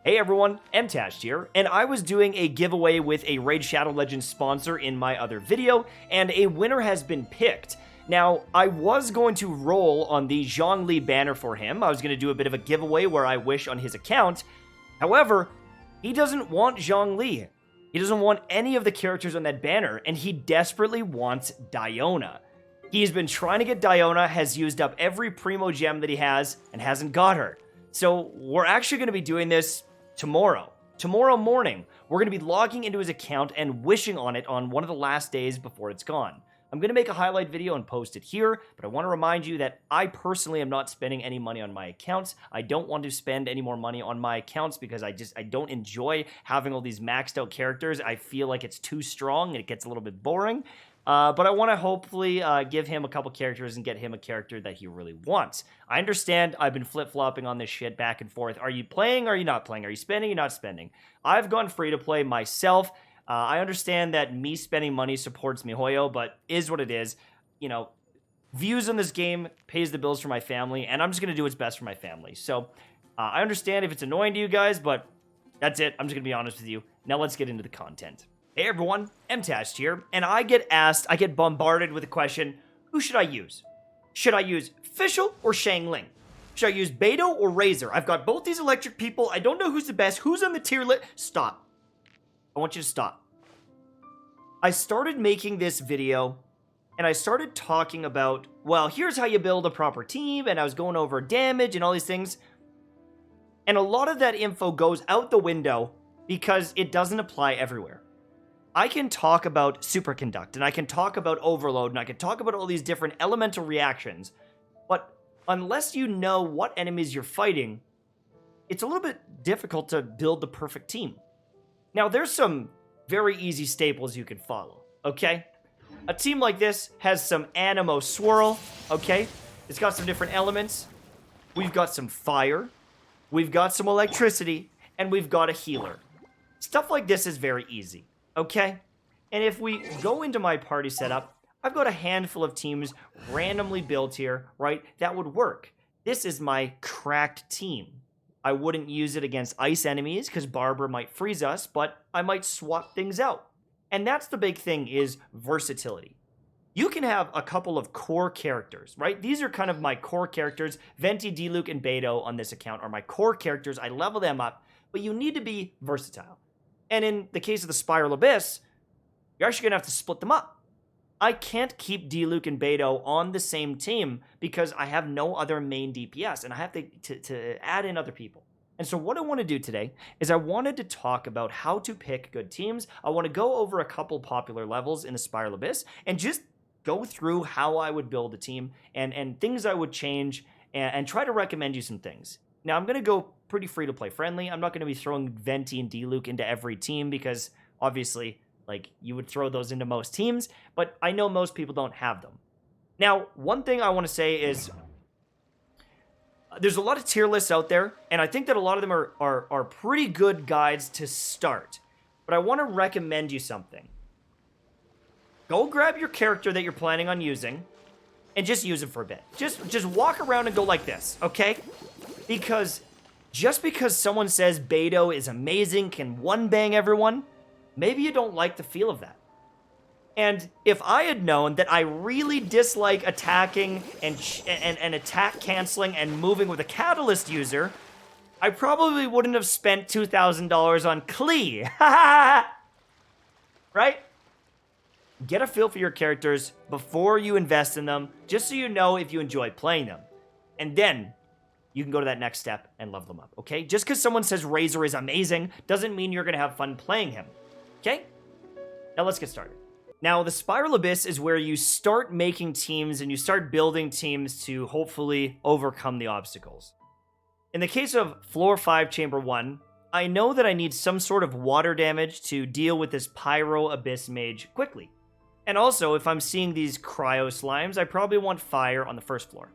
Hey everyone, MTashed here, and I was doing a giveaway with a Raid Shadow Legends sponsor in my other video, and a winner has been picked. Now, I was going to roll on the Zhongli banner for him. I was going to do a bit of a giveaway where I wish on his account. However, he doesn't want Zhongli. He doesn't want any of the characters on that banner, and he desperately wants Diona. He's been trying to get Diona, has used up every Primo Gem that he has, and hasn't got her. So, we're actually going to be doing this tomorrow. Tomorrow morning, we're going to be logging into his account and wishing on it on one of the last days before it's gone. I'm going to make a highlight video and post it here, but I want to remind you that I personally am not spending any money on my accounts. I don't want to spend any more money on my accounts because I don't enjoy having all these maxed out characters. I feel like it's too strong and it gets a little bit boring. But I want to hopefully give him a couple characters and get him a character that he really wants. I understand I've been flip-flopping on this shit back and forth. Are you playing or are you not playing? Are you spending or not spending? I've gone free to play myself. I understand that me spending money supports MiHoYo, but is what it is. You know, views on this game pays the bills for my family, and I'm just going to do what's best for my family. So I understand if it's annoying to you guys, but that's it. I'm just going to be honest with you. Now let's get into the content. Hey everyone, MTashed here, and I get bombarded with the question, who should I use? Should I use Fischl or Xiangling? Should I use Beidou or Razor? I've got both these electric people. I don't know who's the best. Who's on the tier list? Stop. I want you to stop. I started making this video, and I started talking about, well, here's how you build a proper team, and I was going over damage and all these things. And a lot of that info goes out the window because it doesn't apply everywhere. I can talk about superconduct, and I can talk about overload, and I can talk about all these different elemental reactions, but unless you know what enemies you're fighting, it's a little bit difficult to build the perfect team. Now, there's some very easy staples you can follow, okay? A team like this has some Animo Swirl, okay? It's got some different elements. We've got some fire, we've got some electricity, and we've got a healer. Stuff like this is very easy. Okay, and if we go into my party setup, I've got a handful of teams randomly built here, right, that would work. This is my cracked team. I wouldn't use it against ice enemies because Barbara might freeze us, but I might swap things out. And that's the big thing is versatility. You can have a couple of core characters, right? These are kind of my core characters. Venti, Diluc, and Beidou on this account are my core characters. I level them up, but you need to be versatile. And in the case of the Spiral Abyss, you're actually going to have to split them up. I can't keep Diluc and Beidou on the same team because I have no other main DPS, and I have to add in other people. And so what I want to do today is I wanted to talk about how to pick good teams. I want to go over a couple popular levels in the Spiral Abyss and just go through how I would build a team and things I would change and try to recommend you some things. Now, I'm going to go pretty free-to-play friendly. I'm not going to be throwing Venti and Diluc into every team because, obviously, like, you would throw those into most teams, but I know most people don't have them. Now, one thing I want to say is there's a lot of tier lists out there, and I think that a lot of them are pretty good guides to start, but I want to recommend you something. Go grab your character that you're planning on using and just use it for a bit. Just walk around and go like this, okay? Because just because someone says Beidou is amazing, can one-bang everyone, maybe you don't like the feel of that. And if I had known that I really dislike attacking and attack canceling and moving with a catalyst user, I probably wouldn't have spent $2,000 on Klee. Right? Get a feel for your characters before you invest in them, just so you know if you enjoy playing them. And then you can go to that next step and level them up, okay? Just because someone says Razor is amazing doesn't mean you're going to have fun playing him, okay? Now let's get started. Now, the Spiral Abyss is where you start making teams and you start building teams to hopefully overcome the obstacles. In the case of Floor 5, Chamber 1, I know that I need some sort of water damage to deal with this Pyro Abyss Mage quickly. And also, if I'm seeing these Cryo Slimes, I probably want fire on the first floor.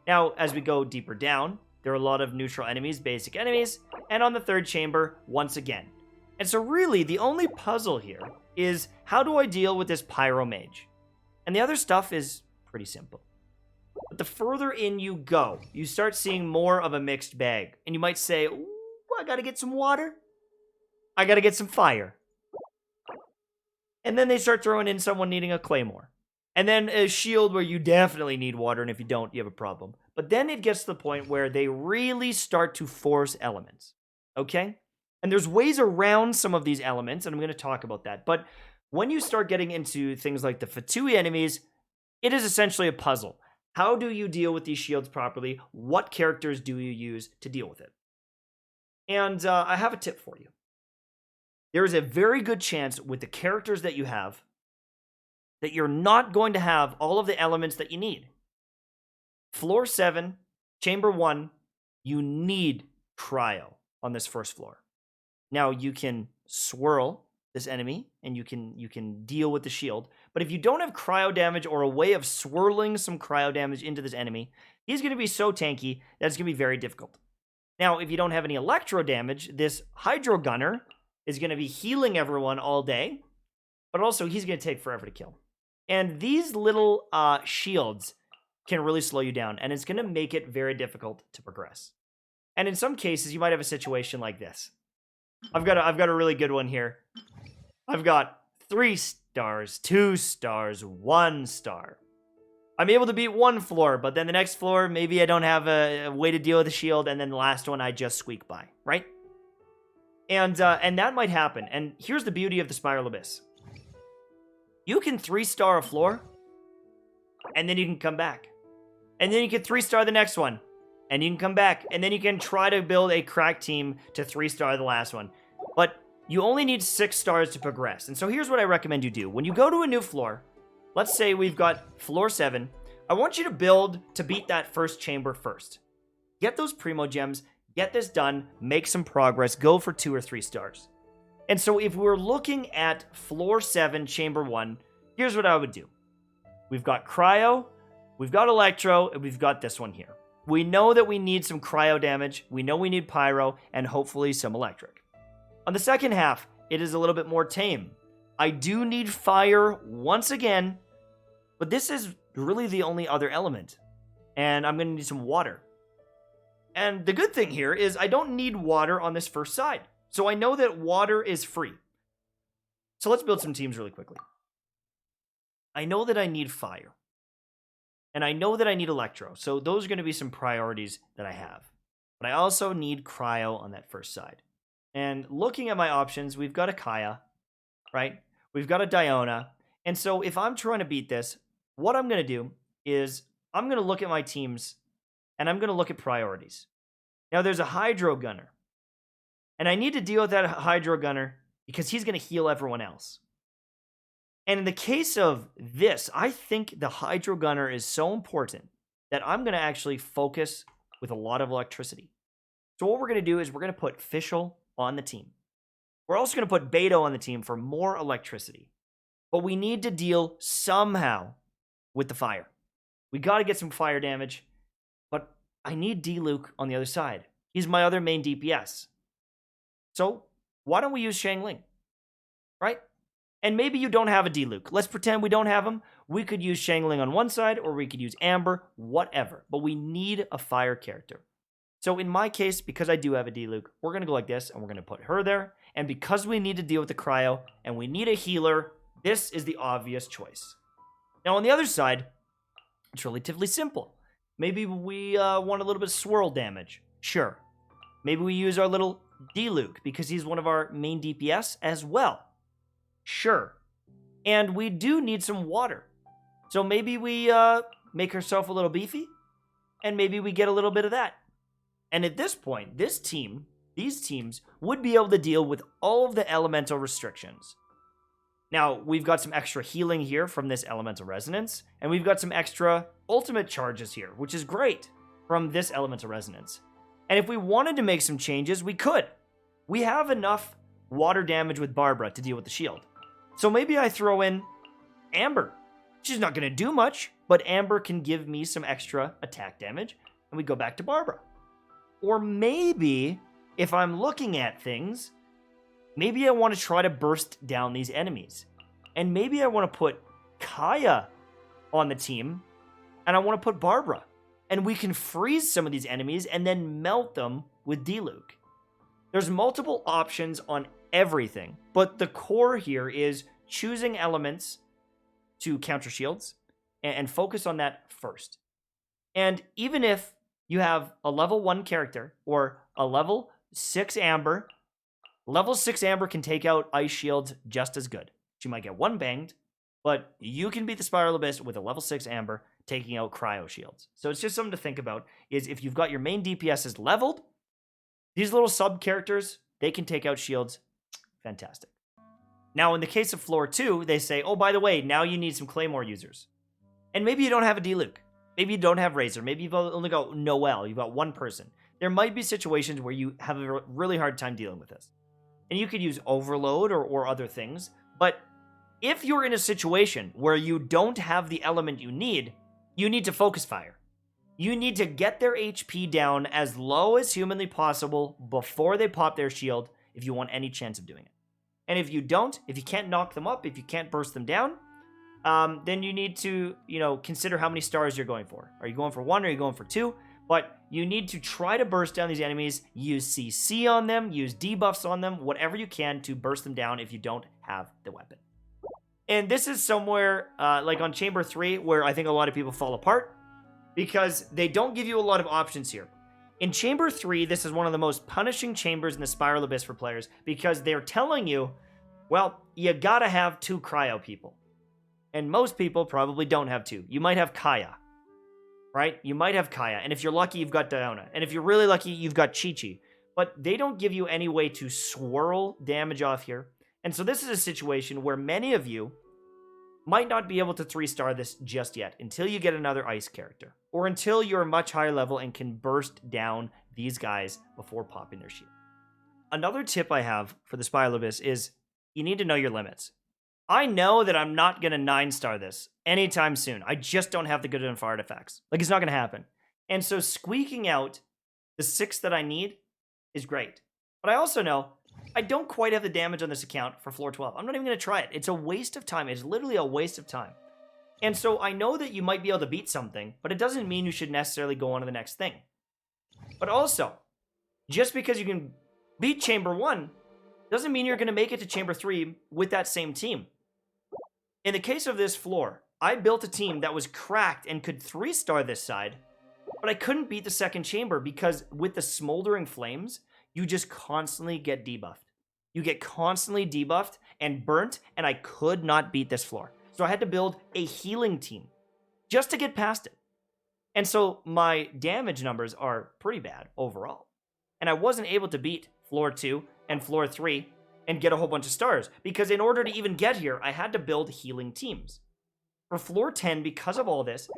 Now, as we go deeper down, there are a lot of neutral enemies, basic enemies, and on the third chamber, once again. And so really, the only puzzle here is how do I deal with this Pyro Mage? And the other stuff is pretty simple. But the further in you go, you start seeing more of a mixed bag. And you might say, I gotta get some water. I gotta get some fire. And then they start throwing in someone needing a claymore. And then a shield where you definitely need water, and if you don't, you have a problem. But then it gets to the point where they really start to force elements. Okay? And there's ways around some of these elements, and I'm going to talk about that. But when you start getting into things like the Fatui enemies, it is essentially a puzzle. How do you deal with these shields properly? What characters do you use to deal with it? And I have a tip for you. There is a very good chance with the characters that you have that you're not going to have all of the elements that you need. Floor 7, Chamber 1, you need cryo on this first floor. Now, you can swirl this enemy, and you can deal with the shield, but if you don't have cryo damage or a way of swirling some cryo damage into this enemy, he's going to be so tanky that it's going to be very difficult. Now, if you don't have any electro damage, this Hydro Gunner is going to be healing everyone all day, but also he's going to take forever to kill. And these little shields can really slow you down, and it's going to make it very difficult to progress. And in some cases, you might have a situation like this. I've got a really good one here. I've got 3 stars, 2 stars, 1 star. I'm able to beat one floor, but then the next floor, maybe I don't have a way to deal with the shield, and then the last one I just squeak by, right? And that might happen. And here's the beauty of the Spiral Abyss. You can 3-star a floor, and then you can come back. And then you can 3-star the next one, and you can come back. And then you can try to build a crack team to 3-star the last one. But you only need 6 stars to progress. And so here's what I recommend you do. When you go to a new floor, let's say we've got floor 7, I want you to build to beat that first chamber first. Get those Primo Gems, get this done, make some progress, go for 2 or 3 stars. And so if we're looking at floor 7, chamber 1, here's what I would do. We've got cryo, we've got electro, and we've got this one here. We know that we need some cryo damage, we know we need pyro, and hopefully some electric. On the second half, it is a little bit more tame. I do need fire once again, but this is really the only other element. And I'm going to need some water. And the good thing here is I don't need water on this first side. So I know that water is free. So let's build some teams really quickly. I know that I need fire. And I know that I need electro. So those are going to be some priorities that I have. But I also need cryo on that first side. And looking at my options, we've got a Kaya, right? We've got a Diona. And so if I'm trying to beat this, what I'm going to do is I'm going to look at my teams and I'm going to look at priorities. Now there's a Hydro Gunner. And I need to deal with that Hydro Gunner because he's going to heal everyone else. And in the case of this, I think the Hydro Gunner is so important that I'm going to actually focus with a lot of electricity. So what we're going to do is we're going to put Fischl on the team. We're also going to put Beto on the team for more electricity. But we need to deal somehow with the fire. We got to get some fire damage. But I need D-Luke on the other side. He's my other main DPS. So why don't we use Xiangling? Right? And maybe you don't have a D-Luke. Let's pretend we don't have him. We could use Xiangling on one side, or we could use Amber, whatever. But we need a fire character. So in my case, because I do have a D-Luke, we're going to go like this, and we're going to put her there. And because we need to deal with the cryo, and we need a healer, this is the obvious choice. Now on the other side, it's relatively simple. Maybe we want a little bit of swirl damage. Sure. Maybe we use our little D-Luke, because he's one of our main DPS as well. Sure. And we do need some water. So maybe we make herself a little beefy, and maybe we get a little bit of that. And at this point, these teams would be able to deal with all of the elemental restrictions. Now, we've got some extra healing here from this elemental resonance, and we've got some extra ultimate charges here, which is great from this elemental resonance. And if we wanted to make some changes, we could. We have enough water damage with Barbara to deal with the shield. So maybe I throw in Amber. She's not going to do much, but Amber can give me some extra attack damage, and we go back to Barbara. Or maybe, if I'm looking at things, maybe I want to try to burst down these enemies. And maybe I want to put Kaya on the team, and I want to put Barbara. And we can freeze some of these enemies and then melt them with D-Luke. There's multiple options on everything, but the core here is choosing elements to counter shields and focus on that first. And even if you have a level 1 character or a level 6 Amber, level 6 Amber can take out ice shields just as good. She might get one banged, but you can beat the Spiral Abyss with a level 6 Amber taking out cryo shields. So it's just something to think about, is if you've got your main DPSs leveled, these little sub characters, they can take out shields. Fantastic. Now, in the case of floor 2, they say, oh, by the way, now you need some Claymore users. And maybe you don't have a D-Luke. Maybe you don't have Razor. Maybe you've only got Noelle. You've got one person. There might be situations where you have a really hard time dealing with this. And you could use Overload or other things. But if you're in a situation where you don't have the element you need to focus fire. You need to get their HP down as low as humanly possible before they pop their shield if you want any chance of doing it. And if you don't, if you can't knock them up, if you can't burst them down, then you need to, consider how many stars you're going for. Are you going for 1 or are you going for 2? But you need to try to burst down these enemies, use CC on them, use debuffs on them, whatever you can to burst them down if you don't have the weapon. And this is somewhere like on Chamber 3 where I think a lot of people fall apart because they don't give you a lot of options here. In Chamber 3, this is one of the most punishing chambers in the Spiral Abyss for players because they're telling you, well, you gotta have 2 cryo people. And most people probably don't have 2. You might have Kaya, right? You might have Kaya. And if you're lucky, you've got Diona. And if you're really lucky, you've got Chi-Chi. But they don't give you any way to swirl damage off here. And so this is a situation where many of you might not be able to 3-star this just yet until you get another ice character or until you're a much higher level and can burst down these guys before popping their shield. Another tip I have for the Spiral Abyss is you need to know your limits. I know that I'm not going to 9-star this anytime soon. I just don't have the good enough artifacts. Like, it's not going to happen. And so squeaking out the 6 that I need is great. But I also know I don't quite have the damage on this account for floor 12. I'm not even going to try it. It's a waste of time. It's literally a waste of time. And so I know that you might be able to beat something, but it doesn't mean you should necessarily go on to the next thing. But also, just because you can beat Chamber 1 doesn't mean you're going to make it to Chamber 3 with that same team. In the case of this floor, I built a team that was cracked and could 3-star this side, but I couldn't beat the second chamber because with the Smoldering Flames, you just constantly get debuffed. You get constantly debuffed and burnt, and I could not beat this floor. So I had to build a healing team just to get past it. And so my damage numbers are pretty bad overall. And I wasn't able to beat floor 2 and floor 3 and get a whole bunch of stars because in order to even get here, I had to build healing teams. For floor 10, because of all this,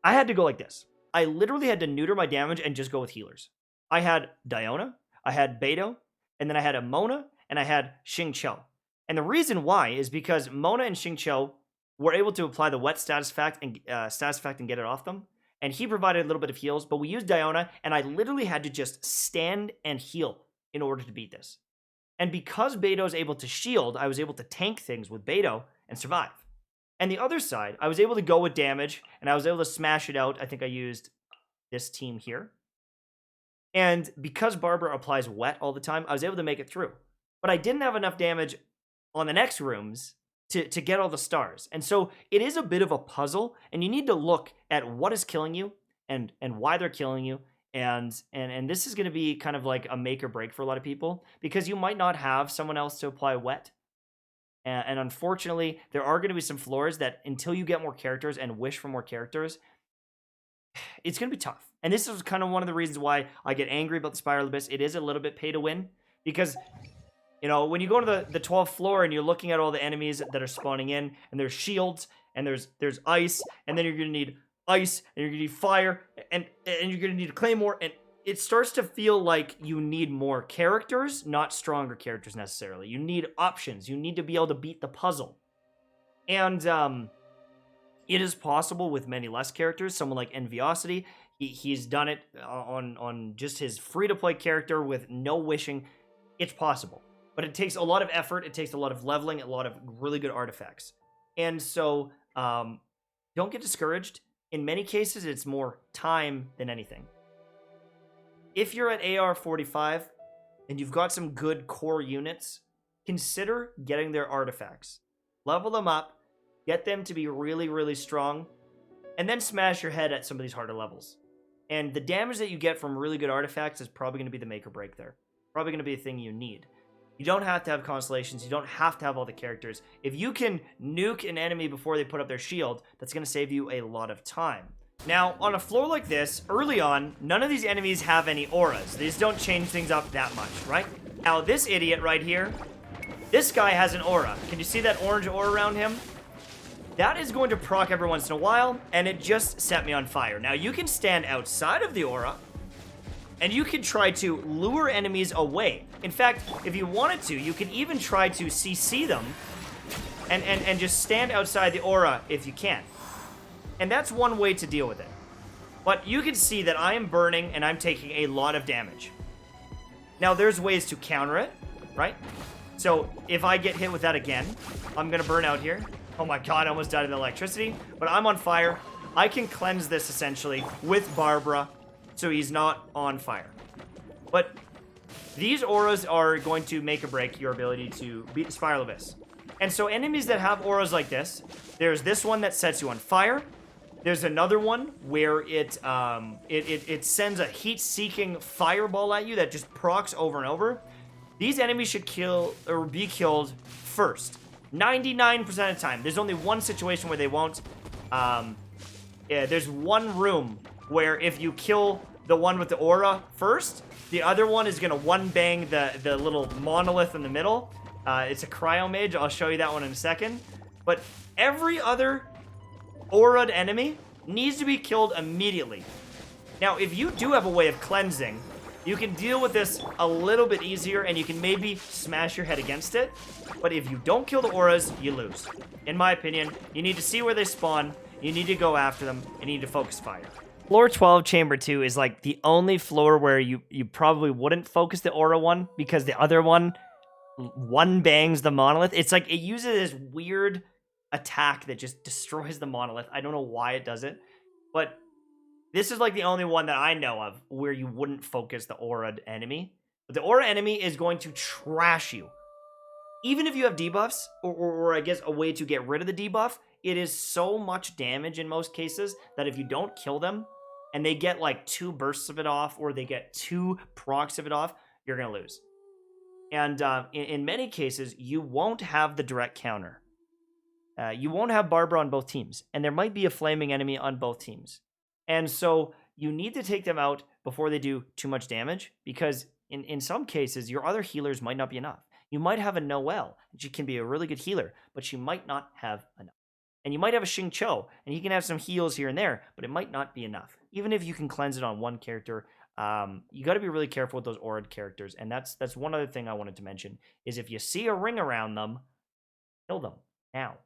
I had to go like this. I literally had to neuter my damage and just go with healers. I had Diona, I had Beidou, and then I had a Mona, and I had Xingqiu. And the reason why is because Mona and Xingqiu were able to apply the wet status fact and get it off them. And he provided a little bit of heals, but we used Diona, and I literally had to just stand and heal in order to beat this. And because Beidou is able to shield, I was able to tank things with Beidou and survive. And the other side, I was able to go with damage, and I was able to smash it out. I think I used this team here. And because Barbara applies wet all the time, I was able to make it through. But I didn't have enough damage on the next rooms to get all the stars. And so it is a bit of a puzzle, and you need to look at what is killing you and why they're killing you. And this is going to be kind of like a make or break for a lot of people because you might not have someone else to apply wet. And unfortunately, there are going to be some floors that until you get more characters and wish for more characters, it's going to be tough. And this is kind of one of the reasons why I get angry about the Spiral Abyss. It is a little bit pay to win because, when you go to the 12th floor and you're looking at all the enemies that are spawning in and there's shields and there's ice and then you're going to need ice and you're going to need fire and you're going to need a claymore and it starts to feel like you need more characters, not stronger characters necessarily. You need options. You need to be able to beat the puzzle. And it is possible with many less characters. Someone like Enviosity, he's done it on just his free-to-play character with no wishing. It's possible. But it takes a lot of effort. It takes a lot of leveling, a lot of really good artifacts. And so don't get discouraged. In many cases, it's more time than anything. If you're at AR 45, and you've got some good core units, consider getting their artifacts. Level them up, get them to be really, really strong, and then smash your head at some of these harder levels. And the damage that you get from really good artifacts is probably going to be the make or break there. Probably going to be a thing you need. You don't have to have constellations. You don't have to have all the characters. If you can nuke an enemy before they put up their shield, that's going to save you a lot of time. Now, on a floor like this, early on, none of these enemies have any auras. These don't change things up that much, right? Now, this idiot right here, this guy has an aura. Can you see that orange aura around him? That is going to proc every once in a while, and it just set me on fire. Now, you can stand outside of the aura, and you can try to lure enemies away. In fact, if you wanted to, you can even try to CC them and just stand outside the aura if you can. And that's one way to deal with it. But you can see that I am burning and I'm taking a lot of damage. Now, there's ways to counter it, right? So if I get hit with that again, I'm going to burn out here. Oh my god, I almost died of the electricity. But I'm on fire. I can cleanse this essentially with Barbara, so he's not on fire. But these auras are going to make or break your ability to beat the Spiral Abyss. And so enemies that have auras like this, there's this one that sets you on fire. There's another one where it sends a heat-seeking fireball at you that just procs over and over. These enemies should kill or be killed first. 99% of the time. There's only one situation where they won't. There's one room where if you kill the one with the aura first, the other one is going to one-bang the little monolith in the middle. It's a cryo mage. I'll show you that one in a second. But every other aura'd enemy needs to be killed immediately. Now, if you do have a way of cleansing, you can deal with this a little bit easier, and you can maybe smash your head against it. But if you don't kill the auras, you lose. In my opinion, you need to see where they spawn, you need to go after them, and you need to focus fire. Floor 12, Chamber 2 is like the only floor where you probably wouldn't focus the aura one, because the other one bangs the monolith. It's like it uses this weird attack that just destroys the monolith. I don't know why it does it, but this is like the only one that I know of where you wouldn't focus the aura enemy. But the aura enemy is going to trash you. Even if you have debuffs, or I guess a way to get rid of the debuff, it is so much damage in most cases that if you don't kill them, and they get like 2 bursts of it off, or they get 2 procs of it off, you're going to lose. And in many cases, you won't have the direct counter. You won't have Barbara on both teams, and there might be a flaming enemy on both teams. And so you need to take them out before they do too much damage, because in some cases, your other healers might not be enough. You might have a Noelle, and she can be a really good healer, but she might not have enough. And you might have a Xing Cho, and he can have some heals here and there, but it might not be enough. Even if you can cleanse it on one character, you got to be really careful with those aura'd characters. And that's one other thing I wanted to mention, is if you see a ring around them, kill them now.